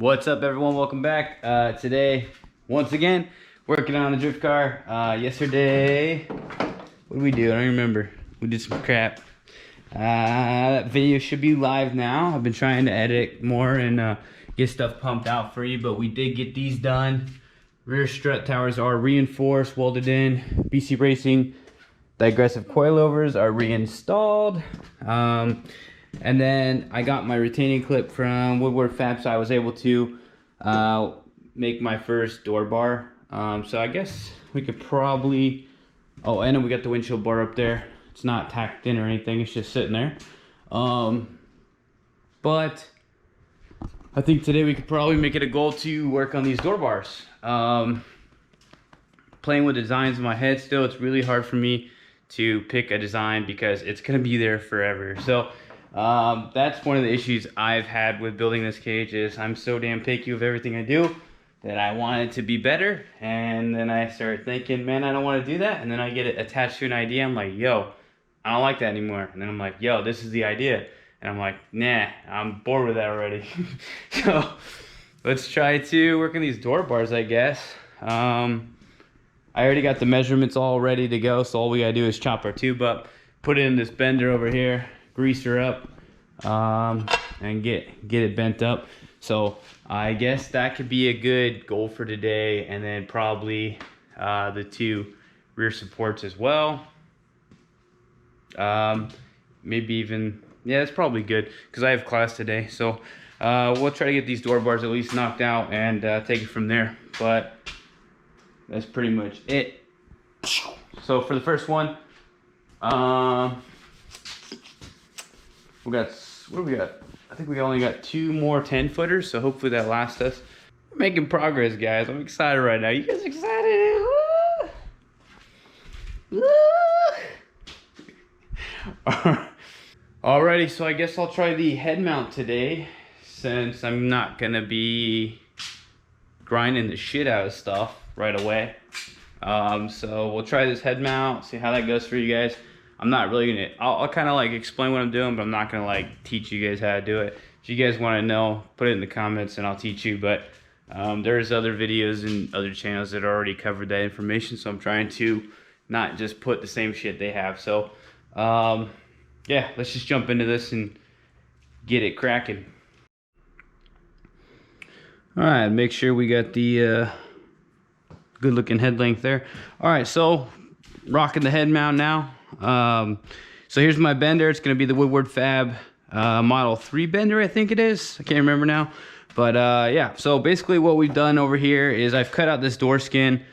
What's up, everyone? Welcome back. Today, once again, working on the drift car. Yesterday, what did we do? I don't remember. We did some crap. That video should be live now. I've been trying to edit more and get stuff pumped out for you, but we did get these done. Rear strut towers are reinforced, welded in. BC Racing digressive coilovers are reinstalled. And then I got my retaining clip from Woodward Fab, so I was able to make my first door bar. So I guess we could probably, oh, and then we got the windshield bar up there. It's not tacked in or anything, it's just sitting there. But I think today we could probably make it a goal to work on these door bars. Playing with designs in my head still, it's really hard for me to pick a design because it's gonna be there forever. So that's one of the issues I've had with building this cage is I'm so damn picky with everything I do that I want it to be better, and then I start thinking, man, I don't want to do that, and then I get it attached to an idea. I'm like, yo, I don't like that anymore, and then I'm like, yo, this is the idea, and I'm like, nah, I'm bored with that already. So let's try to work on these door bars, I guess. I already got the measurements all ready to go, so all we gotta do is chop our tube up, put it in this bender over here, grease her up, and get it bent up. So I guess that could be a good goal for today, and then probably the two rear supports as well. Maybe even, yeah, it's probably good because I have class today. So we'll try to get these door bars at least knocked out and take it from there. But that's pretty much it. So for the first one, we got, what do we got? I think we only got 2 more 10-footers, so hopefully that lasts us. We're making progress, guys. I'm excited right now. You guys excited? Alrighty, so I guess I'll try the head mount today, since I'm not gonna be grinding the shit out of stuff right away. So we'll try this head mount, see how that goes for you guys. I'm not really gonna, I'll kind of like explain what I'm doing, but I'm not gonna like teach you guys how to do it. If you guys want to know, put it in the comments and I'll teach you. But there's other videos and other channels that already covered that information, so I'm trying to not just put the same shit they have. So yeah, let's just jump into this and get it cracking. All right, make sure we got the good looking head length there. All right, so rocking the head mount now. So here's my bender. It's going to be the Woodward Fab Model 3 bender, I think it is. I can't remember now. But yeah, so basically what we've done over here is I've cut out this door skin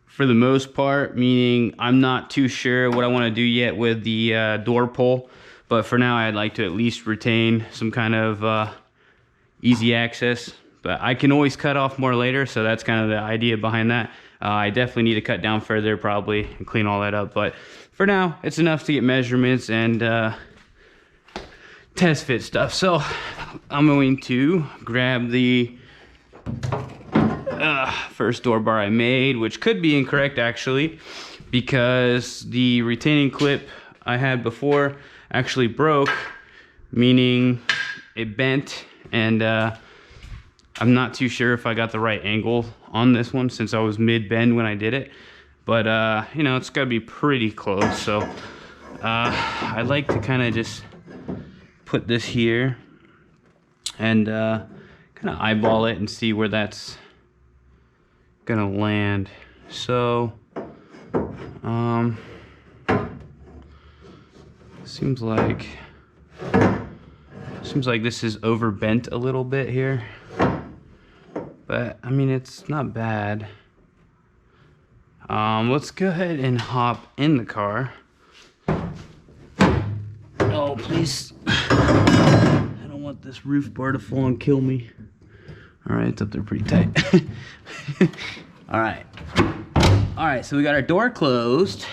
for the most part, meaning I'm not too sure what I want to do yet with the door pull. But for now, I'd like to at least retain some kind of easy access. But I can always cut off more later, so that's kind of the idea behind that. I definitely need to cut down further probably and clean all that up, but for now it's enough to get measurements and test fit stuff. So I'm going to grab the first door bar I made, which could be incorrect actually, because the retaining clip I had before actually broke, meaning it bent, and I'm not too sure if I got the right angle on this one since I was mid-bend when I did it. But, you know, it's got to be pretty close. So I like to kind of just put this here and kind of eyeball it and see where that's going to land. So seems like this is overbent a little bit here. But I mean, it's not bad. Let's go ahead and hop in the car. Oh, please. I don't want this roof bar to fall and kill me. All right, it's up there pretty tight. All right, so we got our door closed.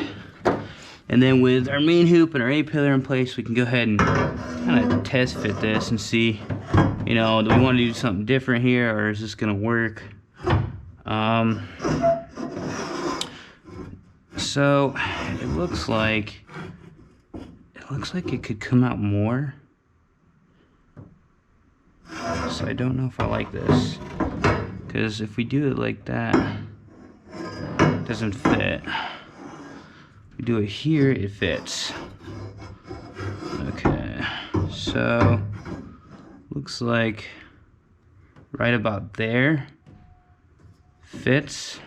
And then with our main hoop and our A-pillar in place, we can go ahead and kind of test fit this and see, you know, do we want to do something different here, or is this gonna work? So it looks like it could come out more. this. I don't know if I like this, because if we do it like that, it doesn't fit. If we do it here, it fits. Okay, so looks like right about there fits.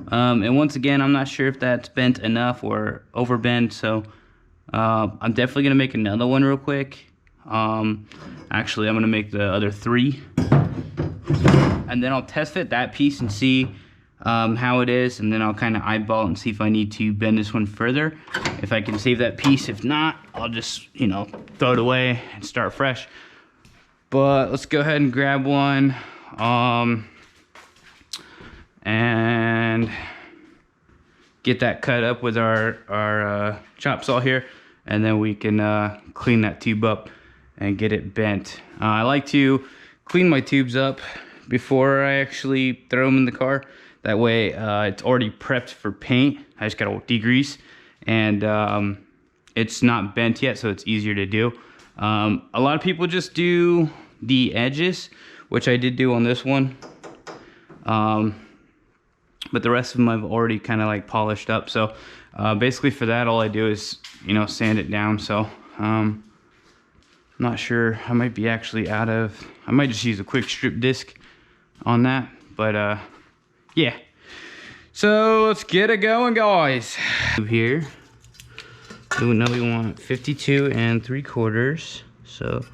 And once again, I'm not sure if that's bent enough or overbent, so I'm definitely gonna make another one real quick. Actually, I'm gonna make the other 3, and then I'll test fit that piece and see how it is, and then I'll kind of eyeball and see if I need to bend this one further, if I can save that piece. If not, I'll just, you know, throw it away and start fresh. But let's go ahead and grab one, and get that cut up with our chop saw here, and then we can clean that tube up and get it bent. I like to clean my tubes up before I actually throw them in the car. That way it's already prepped for paint. I just gotta degrease, and it's not bent yet, so it's easier to do. A lot of people just do the edges, which I did do on this one. But the rest of them I've already kind of like polished up. So basically for that, all I do is, you know, sand it down. So I'm not sure, I might be actually out of, I might just use a quick strip disc on that, but yeah. So let's get it going, guys. Here, we know we want 52 3/4. So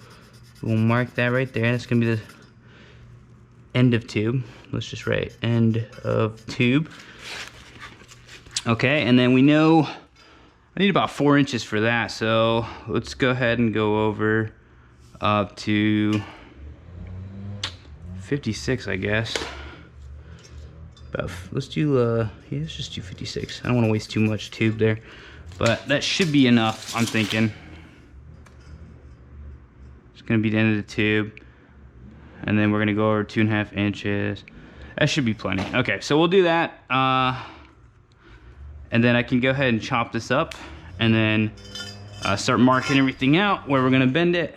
we'll mark that right there. That's gonna be the end of tube. Let's just write end of tube. Okay, and then we know I need about 4 inches for that, so let's go ahead and go over up to 56, I guess. Let's do yeah, let's just do 56. I don't want to waste too much tube there, but that should be enough, I'm thinking. It's gonna be the end of the tube, and then we're gonna go over 2.5 inches. That should be plenty. Okay, so we'll do that, and then I can go ahead and chop this up, and then start marking everything out where we're gonna bend it,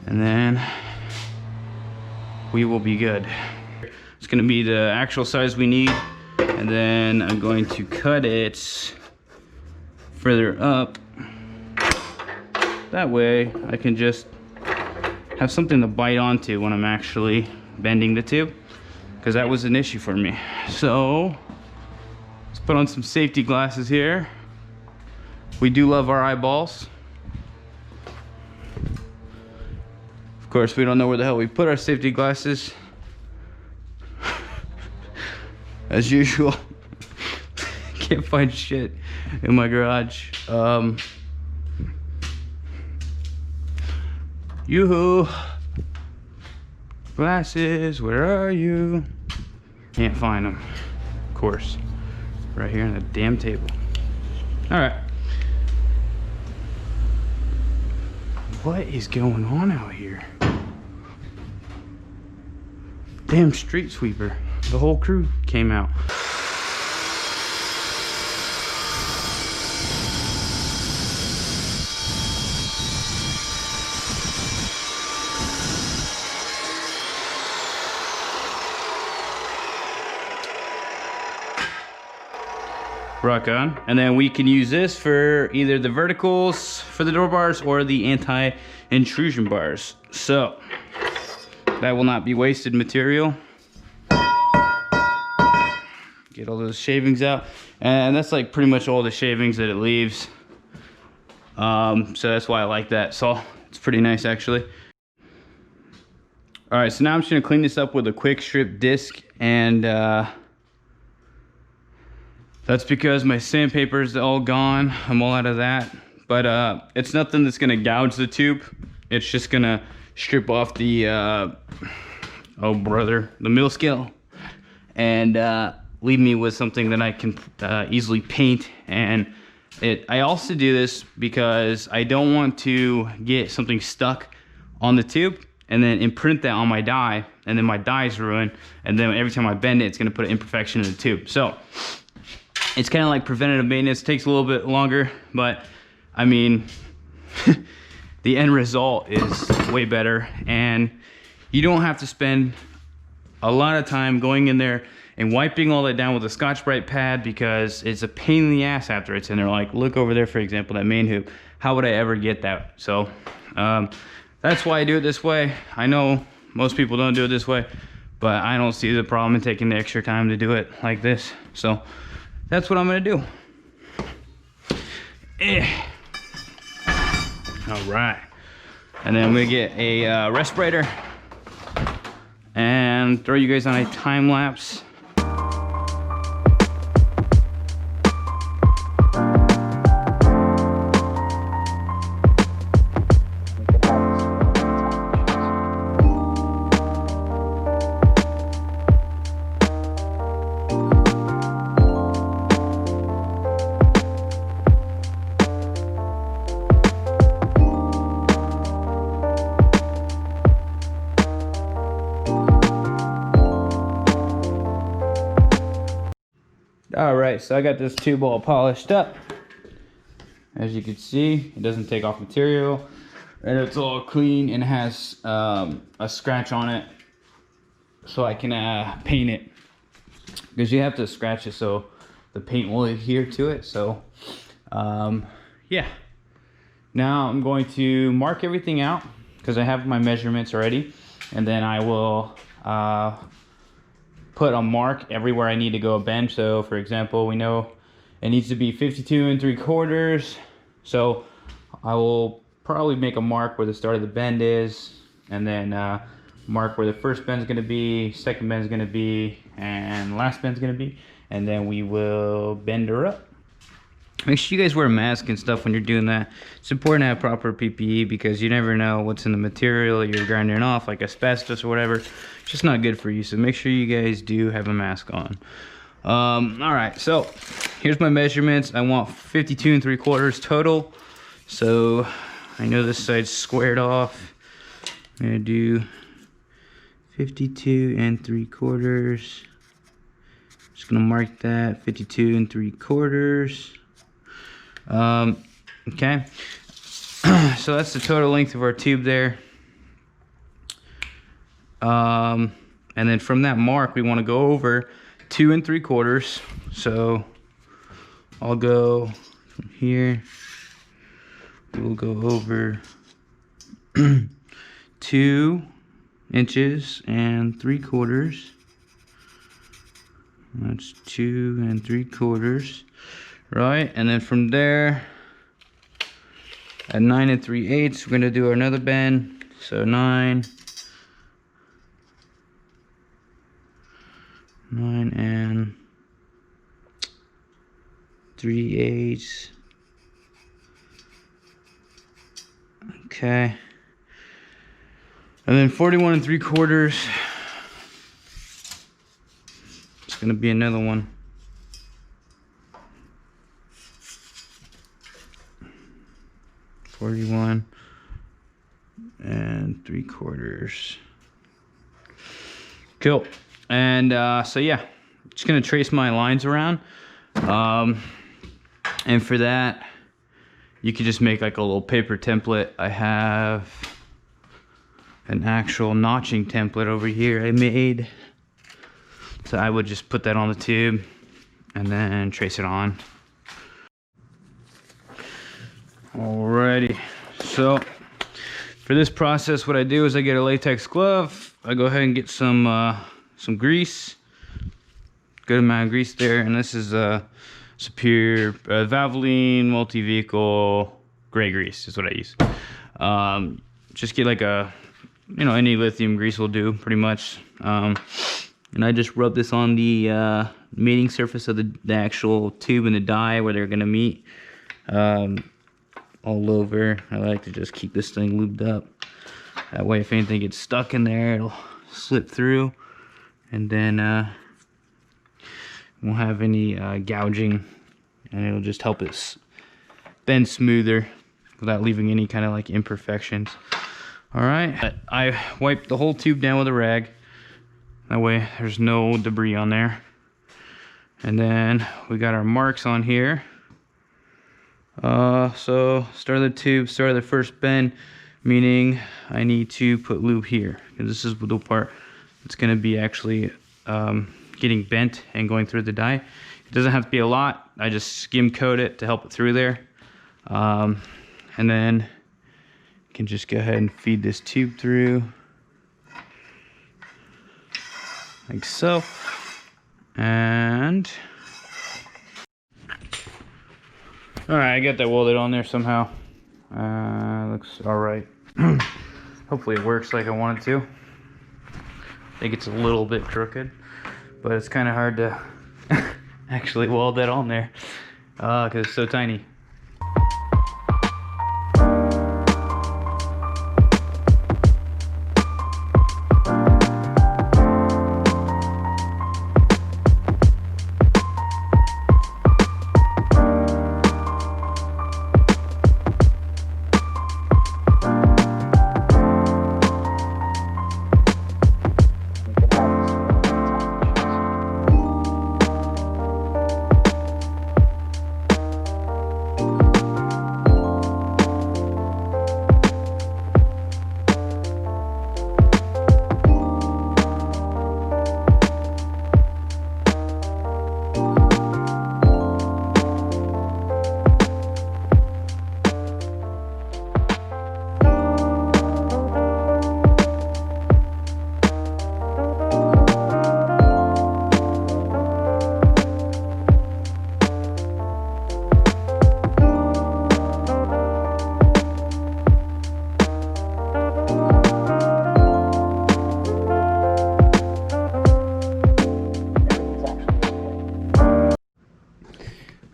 and then we will be good. It's gonna be the actual size we need, and then I'm going to cut it further up. That way I can just have something to bite onto when I'm actually bending the tube, because that was an issue for me. So let's put on some safety glasses here. We do love our eyeballs. Of course, we don't know where the hell we put our safety glasses. As usual. Can't find shit in my garage. Yoo-hoo! Glasses, where are you? Can't find them. Of course. Right here on the damn table. Alright. What is going on out here? Damn street sweeper. The whole crew came out. Rock on. And then we can use this for either the verticals for the door bars or the anti-intrusion bars. So that will not be wasted material. Get all those shavings out, and that's like pretty much all the shavings that it leaves. So that's why I like that saw. It's pretty nice, actually. All right, so now I'm just gonna clean this up with a quick strip disc, and that's because my sandpaper is all gone. I'm all out of that, but it's nothing that's gonna gouge the tube. It's just gonna strip off the oh brother, the mill scale, and leave me with something that I can easily paint. And I also do this because I don't want to get something stuck on the tube and then imprint that on my die, and then my die's ruined, and then every time I bend it, it's gonna put an imperfection in the tube. So it's kind of like preventative maintenance. It takes a little bit longer, but I mean, the end result is way better, and you don't have to spend a lot of time going in there and wiping all that down with a Scotch-Brite pad, because it's a pain in the ass after it's in there. Like, look over there, for example, that main hoop. How would I ever get that? So that's why I do it this way. I know most people don't do it this way, but I don't see the problem in taking the extra time to do it like this. So that's what I'm gonna do. All right, and then I'm gonna get a respirator and throw you guys on a time lapse. All right, so I got this tube all polished up. As you can see, it doesn't take off material, and it's all clean and has a scratch on it, so I can paint it, because you have to scratch it so the paint will adhere to it. So yeah, now I'm going to mark everything out because I have my measurements already, and then I will put a mark everywhere I need to go a bend. So for example, we know it needs to be 52 3/4. So I will probably make a mark where the start of the bend is, and then mark where the first bend is going to be, second bend is going to be, and last bend is going to be, and then we will bend her up. Make sure you guys wear a mask and stuff when you're doing that. It's important to have proper PPE, because you never know what's in the material you're grinding off, like asbestos or whatever. It's just not good for you, so make sure you guys do have a mask on. All right, so here's my measurements. I want 52 3/4 total. So I know this side's squared off. I'm gonna do 52 3/4. Just gonna mark that 52 3/4. Okay, so that's the total length of our tube there. And then from that mark, we want to go over 2 3/4. So I'll go from here. We'll go over 2 inches and 3/4. That's 2 3/4. Right, and then from there, at 9 3/8, we're gonna do another bend. So 9 3/8. Okay, and then 41 3/4. It's gonna be another one. $41 3/4. Cool. And so yeah, just gonna trace my lines around. And for that, you could just make like a little paper template. I have an actual notching template over here I made. So I would just put that on the tube and then trace it on. Alrighty, so for this process, what I do is I get a latex glove. I go ahead and get some grease, good amount of grease there, and this is a Superior Valvoline multi-vehicle gray grease is what I use. Just get like a, any lithium grease will do pretty much. And I just rub this on the mating surface of the actual tube and the die where they're gonna meet. All over. I like to just keep this thing lubed up. That way, if anything gets stuck in there, it'll slip through, and then won't have any gouging, and it'll just help it bend smoother without leaving any kind of like imperfections. All right, I wiped the whole tube down with a rag. That way, there's no debris on there. And then we got our marks on here. So start of the tube, start of the first bend, meaning I need to put lube here, because this is the part that's going to be actually getting bent and going through the die. It doesn't have to be a lot. I just skim coat it to help it through there. And then you can just go ahead and feed this tube through like so. And alright, I got that welded on there somehow. Looks alright. Hopefully it works like I want it to. I think it's a little bit crooked, but it's kind of hard to actually weld that on there because it's so tiny.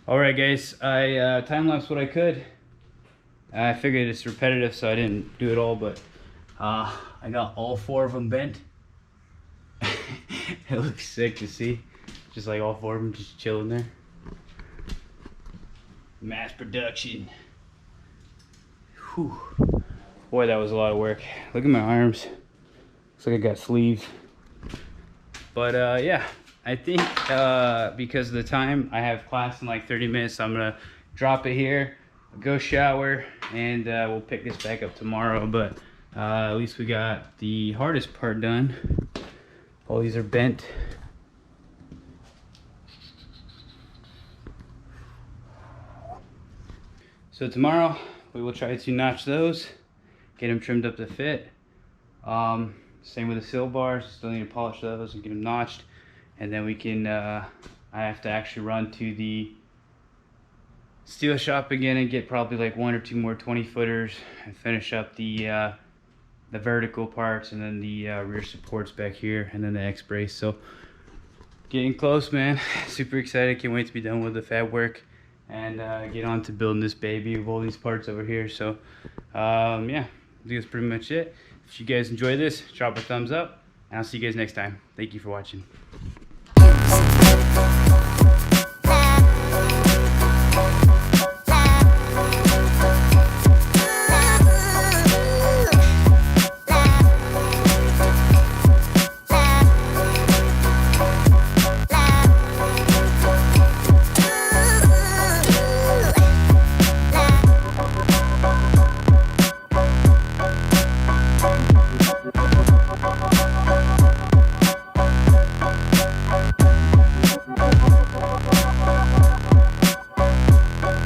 Alright guys, I time-lapsed what I could. I figured it's repetitive, so I didn't do it all, but I got all 4 of them bent. It looks sick to see. Just like all 4 of them just chilling there. Mass production. Whew. Boy, that was a lot of work. Look at my arms. Looks like I got sleeves. But yeah. I think because of the time, I have class in like 30 minutes, so I'm gonna drop it here, go shower, and we'll pick this back up tomorrow. But at least we got the hardest part done. All these are bent. So tomorrow we will try to notch those, get them trimmed up to fit. Same with the sill bars, still need to polish those and get them notched. And then we can, I have to actually run to the steel shop again and get probably like 1 or 2 more 20-footers and finish up the vertical parts and then the rear supports back here and then the X-brace. So getting close, man. Super excited. Can't wait to be done with the fab work and get on to building this baby with all these parts over here. So yeah, I think that's pretty much it. If you guys enjoy this, drop a thumbs up and I'll see you guys next time. Thank you for watching.